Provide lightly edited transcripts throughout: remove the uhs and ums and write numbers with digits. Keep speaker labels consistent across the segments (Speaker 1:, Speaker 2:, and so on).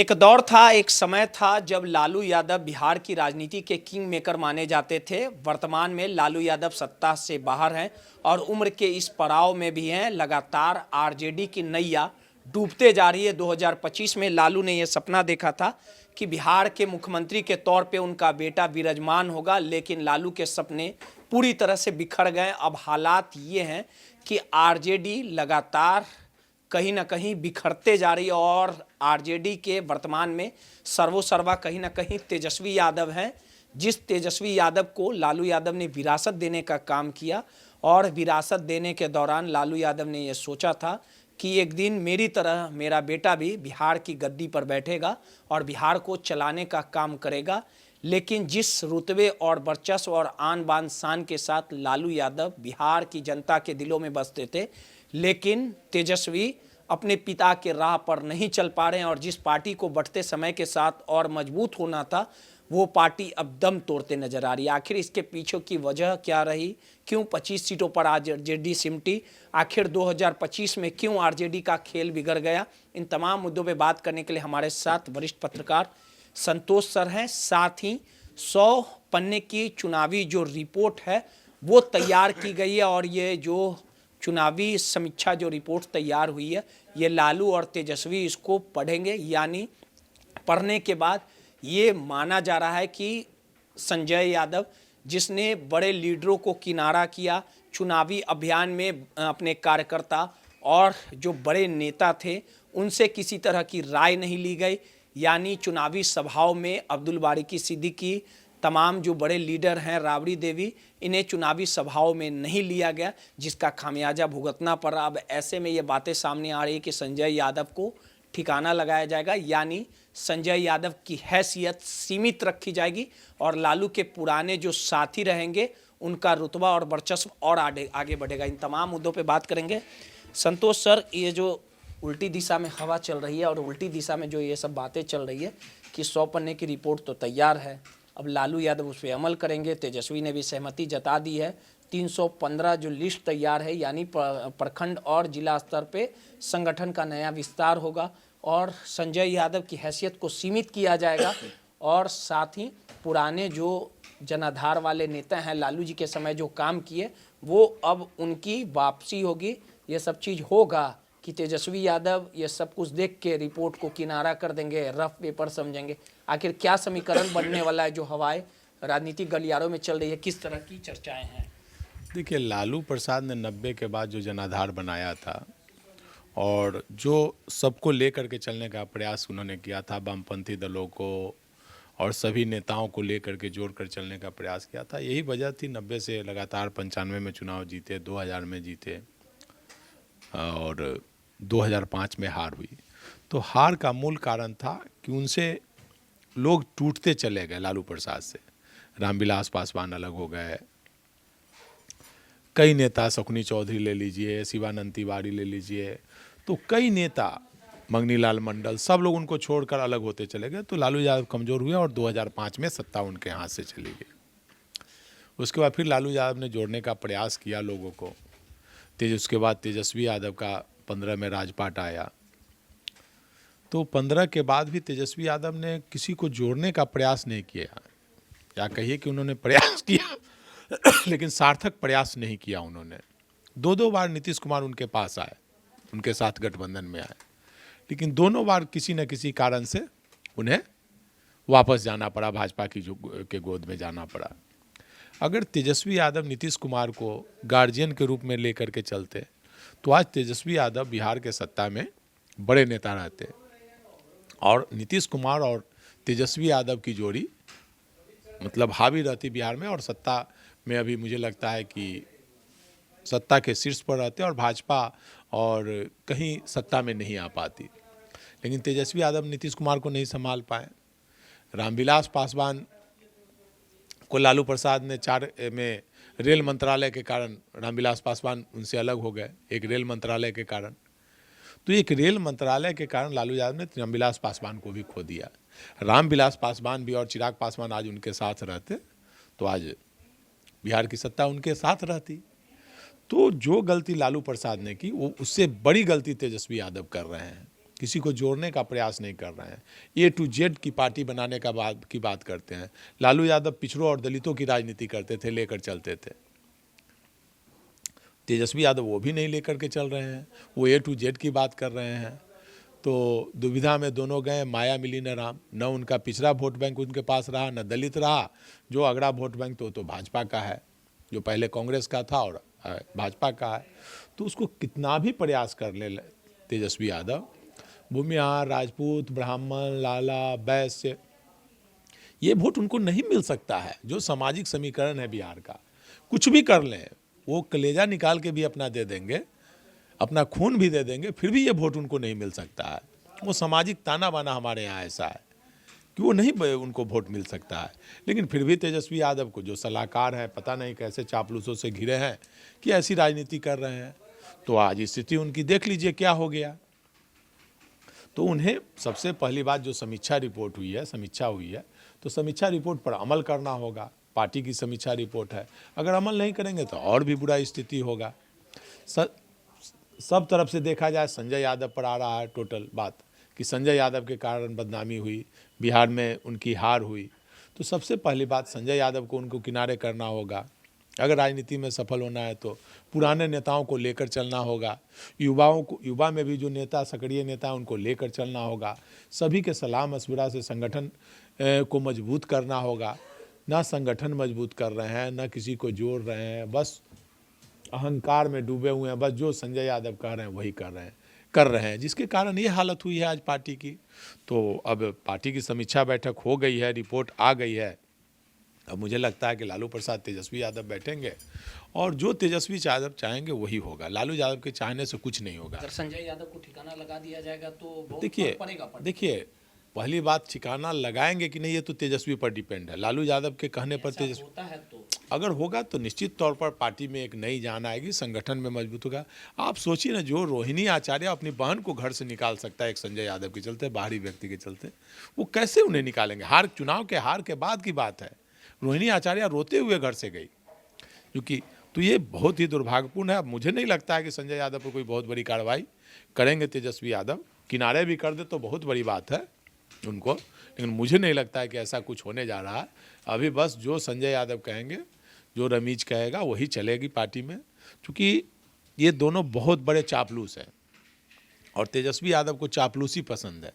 Speaker 1: एक दौर था, एक समय था जब लालू यादव बिहार की राजनीति के किंग मेकर माने जाते थे। वर्तमान में लालू यादव सत्ता से बाहर हैं और उम्र के इस पड़ाव में भी हैं। लगातार आरजेडी की नैया डूबते जा रही है। 2025 में लालू ने यह सपना देखा था कि बिहार के मुख्यमंत्री के तौर पे उनका बेटा विराजमान होगा, लेकिन लालू के सपने पूरी तरह से बिखर गए। अब हालात ये हैं कि आरजेडी लगातार कहीं ना कहीं बिखरते जा रही है और आरजेडी के वर्तमान में सर्वोसर्वा कहीं ना कहीं तेजस्वी यादव हैं। जिस तेजस्वी यादव को लालू यादव ने विरासत देने का काम किया और विरासत देने के दौरान लालू यादव ने यह सोचा था कि एक दिन मेरी तरह मेरा बेटा भी बिहार की गद्दी पर बैठेगा और बिहार को चलाने का काम करेगा। लेकिन जिस रुतबे और वर्चस्व और आन बान शान के साथ लालू यादव बिहार की जनता के दिलों में बसते थे, लेकिन तेजस्वी अपने पिता के राह पर नहीं चल पा रहे हैं और जिस पार्टी को बढ़ते समय के साथ और मजबूत होना था, वो पार्टी अब दम तोड़ते नजर आ रही है। आखिर इसके पीछे की वजह क्या रही? क्यों 25 सीटों पर आरजेडी सिमटी? आखिर 2025 में क्यों आरजेडी का खेल बिगड़ गया? इन तमाम मुद्दों पे बात करने के लिए हमारे साथ वरिष्ठ पत्रकार संतोष सर हैं। साथ ही 100 पन्ने की चुनावी जो रिपोर्ट है वो तैयार की गई है और ये जो चुनावी समीक्षा जो रिपोर्ट तैयार हुई है, ये लालू और तेजस्वी इसको पढ़ेंगे। यानी पढ़ने के बाद ये माना जा रहा है कि संजय यादव, जिसने बड़े लीडरों को किनारा किया चुनावी अभियान में, अपने कार्यकर्ता और जो बड़े नेता थे उनसे किसी तरह की राय नहीं ली गई। यानी चुनावी सभाओं में अब्दुल बारिकी सिद्दीकी, तमाम जो बड़े लीडर हैं, राबड़ी देवी, इन्हें चुनावी सभाओं में नहीं लिया गया, जिसका खामियाजा भुगतना पड़ा। अब ऐसे में ये बातें सामने आ रही है कि संजय यादव को ठिकाना लगाया जाएगा, यानी संजय यादव की हैसियत सीमित रखी जाएगी और लालू के पुराने जो साथी रहेंगे उनका रुतबा और वर्चस्व और आगे बढ़ेगा। इन तमाम मुद्दों पे बात करेंगे। संतोष सर, ये जो उल्टी दिशा में हवा चल रही है और उल्टी दिशा में जो ये सब बातें चल रही है कि 100 पन्ने की रिपोर्ट तो तैयार है, अब लालू यादव उस पर अमल करेंगे। तेजस्वी ने भी सहमति जता दी है। 315 जो लिस्ट तैयार है, यानी प्रखंड और जिला स्तर पे संगठन का नया विस्तार होगा और संजय यादव की हैसियत को सीमित किया जाएगा और साथ ही पुराने जो जनाधार वाले नेता हैं, लालू जी के समय जो काम किए, वो अब उनकी वापसी होगी। ये सब चीज़ होगा कि तेजस्वी यादव ये सब कुछ देख के रिपोर्ट को किनारा कर देंगे, रफ पेपर समझेंगे। आखिर क्या समीकरण बनने वाला है जो हवाएं राजनीतिक गलियारों में चल रही है, किस तरह की चर्चाएं हैं?
Speaker 2: देखिए, लालू प्रसाद ने 90 के बाद जो जनाधार बनाया था और जो सबको लेकर के चलने का प्रयास उन्होंने किया था, वामपंथी दलों को और सभी नेताओं को लेकर के जोड़ कर चलने का प्रयास किया था, यही वजह थी 90 से लगातार 95 में चुनाव जीते, 2000 में जीते और 2005 में हार हुई। तो हार का मूल कारण था कि उनसे लोग टूटते चले गए। लालू प्रसाद से रामविलास पासवान अलग हो गए, कई नेता, शकुनी चौधरी ले लीजिए, शिवानंद तिवारी ले लीजिए, तो कई नेता, मंगनीलाल मंडल, सब लोग उनको छोड़कर अलग होते चले गए। तो लालू यादव कमज़ोर हुए और 2005 में सत्ता उनके हाथ से चली गई। उसके बाद फिर लालू यादव ने जोड़ने का प्रयास किया लोगों को। उसके बाद तेजस्वी यादव का 15 में राजपाट आया, तो 15 के बाद भी तेजस्वी यादव ने किसी को जोड़ने का प्रयास नहीं किया, या कहिए कि उन्होंने प्रयास किया लेकिन सार्थक प्रयास नहीं किया उन्होंने। 2 बार नीतीश कुमार उनके पास आए, उनके साथ गठबंधन में आए, लेकिन दोनों बार किसी न किसी कारण से उन्हें वापस जाना पड़ा, भाजपा की के गोद में जाना पड़ा। अगर तेजस्वी यादव नीतीश कुमार को गार्जियन के रूप में लेकर के चलते तो आज तेजस्वी यादव बिहार के सत्ता में बड़े नेता रहते और नीतीश कुमार और तेजस्वी यादव की जोड़ी मतलब हावी रहती बिहार में और सत्ता में अभी मुझे लगता है कि सत्ता के शीर्ष पर रहते और भाजपा और कहीं सत्ता में नहीं आ पाती। लेकिन तेजस्वी यादव नीतीश कुमार को नहीं संभाल पाए। रामविलास पासवान को लालू प्रसाद ने 4 में रेल मंत्रालय के कारण रामविलास पासवान उनसे अलग हो गए, एक रेल मंत्रालय के कारण। तो एक रेल मंत्रालय के कारण लालू यादव ने रामविलास पासवान को भी खो दिया। रामविलास पासवान भी और चिराग पासवान आज उनके साथ रहते तो आज बिहार की सत्ता उनके साथ रहती। तो जो गलती लालू प्रसाद ने की वो उससे बड़ी गलती तेजस्वी यादव कर रहे हैं। किसी को जोड़ने का प्रयास नहीं कर रहे हैं। ए टू जेड की पार्टी बनाने का बात करते हैं। लालू यादव पिछड़ों और दलितों की राजनीति करते थे, लेकर चलते थे। तेजस्वी यादव वो भी नहीं लेकर के चल रहे हैं, वो ए टू जेड की बात कर रहे हैं। तो दुविधा में दोनों गए, माया मिली न राम। न उनका पिछड़ा वोट बैंक उनके पास रहा, न दलित रहा। जो अगड़ा वोट बैंक तो भाजपा का है, जो पहले कांग्रेस का था और भाजपा का है। तो उसको कितना भी प्रयास कर ले तेजस्वी यादव, भूमिहार, राजपूत, ब्राह्मण, लाला, वैश्य, ये वोट उनको नहीं मिल सकता है। जो सामाजिक समीकरण है बिहार का, कुछ भी कर लें, वो कलेजा निकाल के भी अपना दे देंगे, अपना खून भी दे देंगे, फिर भी ये वोट उनको नहीं मिल सकता है। वो सामाजिक ताना बाना हमारे यहाँ ऐसा है कि वो नहीं उनको वोट मिल सकता है। लेकिन फिर भी तेजस्वी यादव को जो सलाहकार हैं, पता नहीं कैसे चापलूसों से घिरे हैं कि ऐसी राजनीति कर रहे हैं। तो आज स्थिति उनकी देख लीजिए क्या हो गया। तो उन्हें सबसे पहली बात, जो समीक्षा रिपोर्ट हुई है, समीक्षा हुई है, तो समीक्षा रिपोर्ट पर अमल करना होगा। पार्टी की समीक्षा रिपोर्ट है, अगर अमल नहीं करेंगे तो और भी बुरा स्थिति होगा। सब तरफ से देखा जाए, संजय यादव पर आ रहा है टोटल बात कि संजय यादव के कारण बदनामी हुई, बिहार में उनकी हार हुई। तो सबसे पहली बात, संजय यादव को उनको किनारे करना होगा। अगर राजनीति में सफल होना है तो पुराने नेताओं को लेकर चलना होगा। युवा में भी जो नेता, सक्रिय नेता, उनको लेकर चलना होगा। सभी के सलाह मशवरा से संगठन को मजबूत करना होगा। ना संगठन मजबूत कर रहे हैं, ना किसी को जोड़ रहे हैं, बस अहंकार में डूबे हुए हैं। बस जो संजय यादव कह रहे हैं वही कर रहे हैं, जिसके कारण ये हालत हुई है आज पार्टी की। तो अब पार्टी की समीक्षा बैठक हो गई है, रिपोर्ट आ गई है। अब मुझे लगता है कि लालू प्रसाद, तेजस्वी यादव बैठेंगे और जो तेजस्वी यादव चाहेंगे वही होगा। लालू यादव के चाहने से कुछ नहीं होगा।
Speaker 1: अगर संजय यादव को ठिकाना लगा दिया जाएगा तो बहुत फर्क पड़ेगा।
Speaker 2: देखिए, पहली बात, ठिकाना लगाएंगे कि नहीं ये तो तेजस्वी पर डिपेंड है। लालू यादव के कहने पर तेजस्वी
Speaker 1: होता है तो
Speaker 2: अगर होगा तो निश्चित तौर पर पार्टी में एक नई जान आएगी, संगठन में मजबूत होगा। आप सोचिए ना, जो रोहिणी आचार्य अपनी बहन को घर से निकाल सकता है एक संजय यादव के चलते, बाहरी व्यक्ति के चलते, वो कैसे उन्हें निकालेंगे? चुनाव के हार के बाद की बात है। रोहिणी आचार्य रोते हुए घर से गई, क्योंकि तो ये बहुत ही दुर्भाग्यपूर्ण है। अब मुझे नहीं लगता है कि संजय यादव पर कोई बहुत बड़ी कार्रवाई करेंगे तेजस्वी यादव। किनारे भी कर दे तो बहुत बड़ी बात है उनको, लेकिन मुझे नहीं लगता है कि ऐसा कुछ होने जा रहा है। अभी बस जो संजय यादव कहेंगे, जो रमीज कहेगा, वही चलेगी पार्टी में, क्योंकि ये दोनों बहुत बड़े चापलूस हैं और तेजस्वी यादव को चापलूसी पसंद है।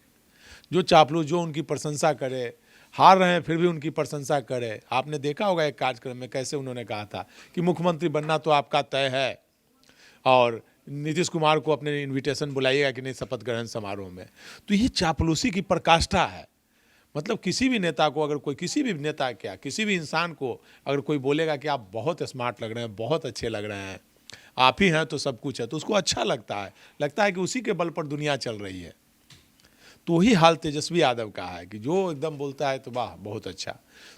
Speaker 2: जो चापलूस, जो उनकी प्रशंसा करे, हार रहे हैं फिर भी उनकी प्रशंसा करे। आपने देखा होगा एक कार्यक्रम में कैसे उन्होंने कहा था कि मुख्यमंत्री बनना तो आपका तय है और नीतीश कुमार को अपने इनविटेशन बुलाइएगा कि नहीं शपथ ग्रहण समारोह में। तो ये चापलूसी की पराकाष्ठा है। मतलब किसी भी नेता को, अगर कोई, किसी भी नेता क्या, किसी भी इंसान को अगर कोई बोलेगा कि आप बहुत स्मार्ट लग रहे हैं, बहुत अच्छे लग रहे हैं, आप ही हैं तो सब कुछ है, तो उसको अच्छा लगता है कि उसी के बल पर दुनिया चल रही है। तो वही हाल तेजस्वी यादव का है कि जो एकदम बोलता है तो वाह बहुत अच्छा।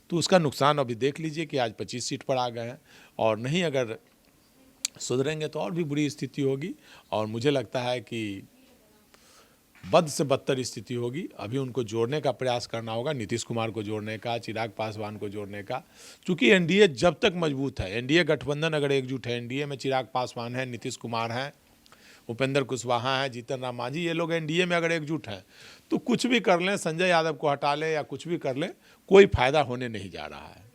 Speaker 2: तो उसका नुकसान अभी देख लीजिए कि आज 25 सीट पर आ गए हैं और नहीं अगर सुधरेंगे तो और भी बुरी स्थिति होगी। और मुझे लगता है कि बद से बदतर स्थिति होगी। अभी उनको जोड़ने का प्रयास करना होगा, नीतीश कुमार को जोड़ने का, चिराग पासवान को जोड़ने का, क्योंकि एनडीए जब तक मजबूत है, एनडीए गठबंधन अगर एकजुट है, एनडीए में चिराग पासवान है, नीतीश कुमार हैं, उपेंद्र कुशवाहा है, जीतन राम मांझी, ये लोग एनडीए में अगर एकजुट हैं तो कुछ भी कर लें, संजय यादव को हटा लें या कुछ भी कर लें, कोई फायदा होने नहीं जा रहा है।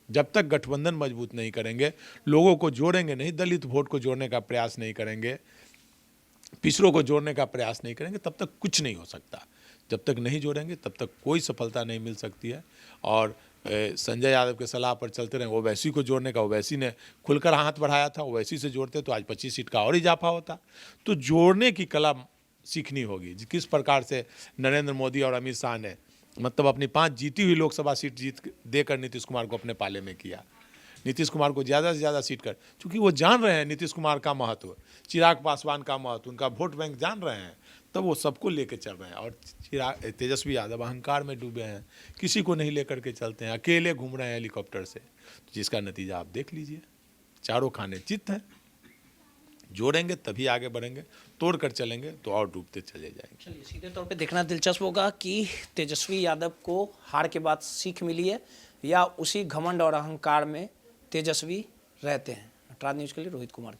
Speaker 2: जब तक गठबंधन मजबूत नहीं करेंगे, लोगों को जोड़ेंगे नहीं, दलित वोट को जोड़ने का प्रयास नहीं करेंगे, पिछड़ों को जोड़ने का प्रयास नहीं करेंगे, तब तक कुछ नहीं हो सकता। जब तक नहीं जोड़ेंगे तब तक कोई सफलता नहीं मिल सकती है। और संजय यादव के सलाह पर चलते रहे। ओवैसी को जोड़ने का, ओवैसी ने खुलकर हाथ बढ़ाया था, ओवैसी से जोड़ते तो आज 25 सीट का और इजाफा होता। तो जोड़ने की कला सीखनी होगी। किस प्रकार से नरेंद्र मोदी और अमित शाह ने मतलब अपनी 5 जीती हुई लोकसभा सीट जीत देकर नीतीश कुमार को अपने पाले में किया। नीतीश कुमार को ज़्यादा से ज़्यादा सीट कर, क्योंकि वो जान रहे हैं नीतीश कुमार का महत्व, चिराग पासवान का महत्व, उनका वोट बैंक जान रहे हैं, तब वो सबको लेकर चल रहे हैं। और तेजस्वी यादव अहंकार में डूबे हैं, किसी को नहीं लेकर के चलते हैं, अकेले घूम रहे हैं हेलीकॉप्टर से, जिसका नतीजा आप देख लीजिए। चारों खाने चित्त हैं। जोड़ेंगे तभी आगे बढ़ेंगे, तोड़ कर चलेंगे तो और डूबते चले जाएंगे।
Speaker 1: चलिए, सीधे तौर पे देखना दिलचस्प होगा कि तेजस्वी यादव को हार के बाद सीख मिली है या उसी घमंड और अहंकार में तेजस्वी रहते हैं। नटराज न्यूज़ के लिए रोहित कुमार।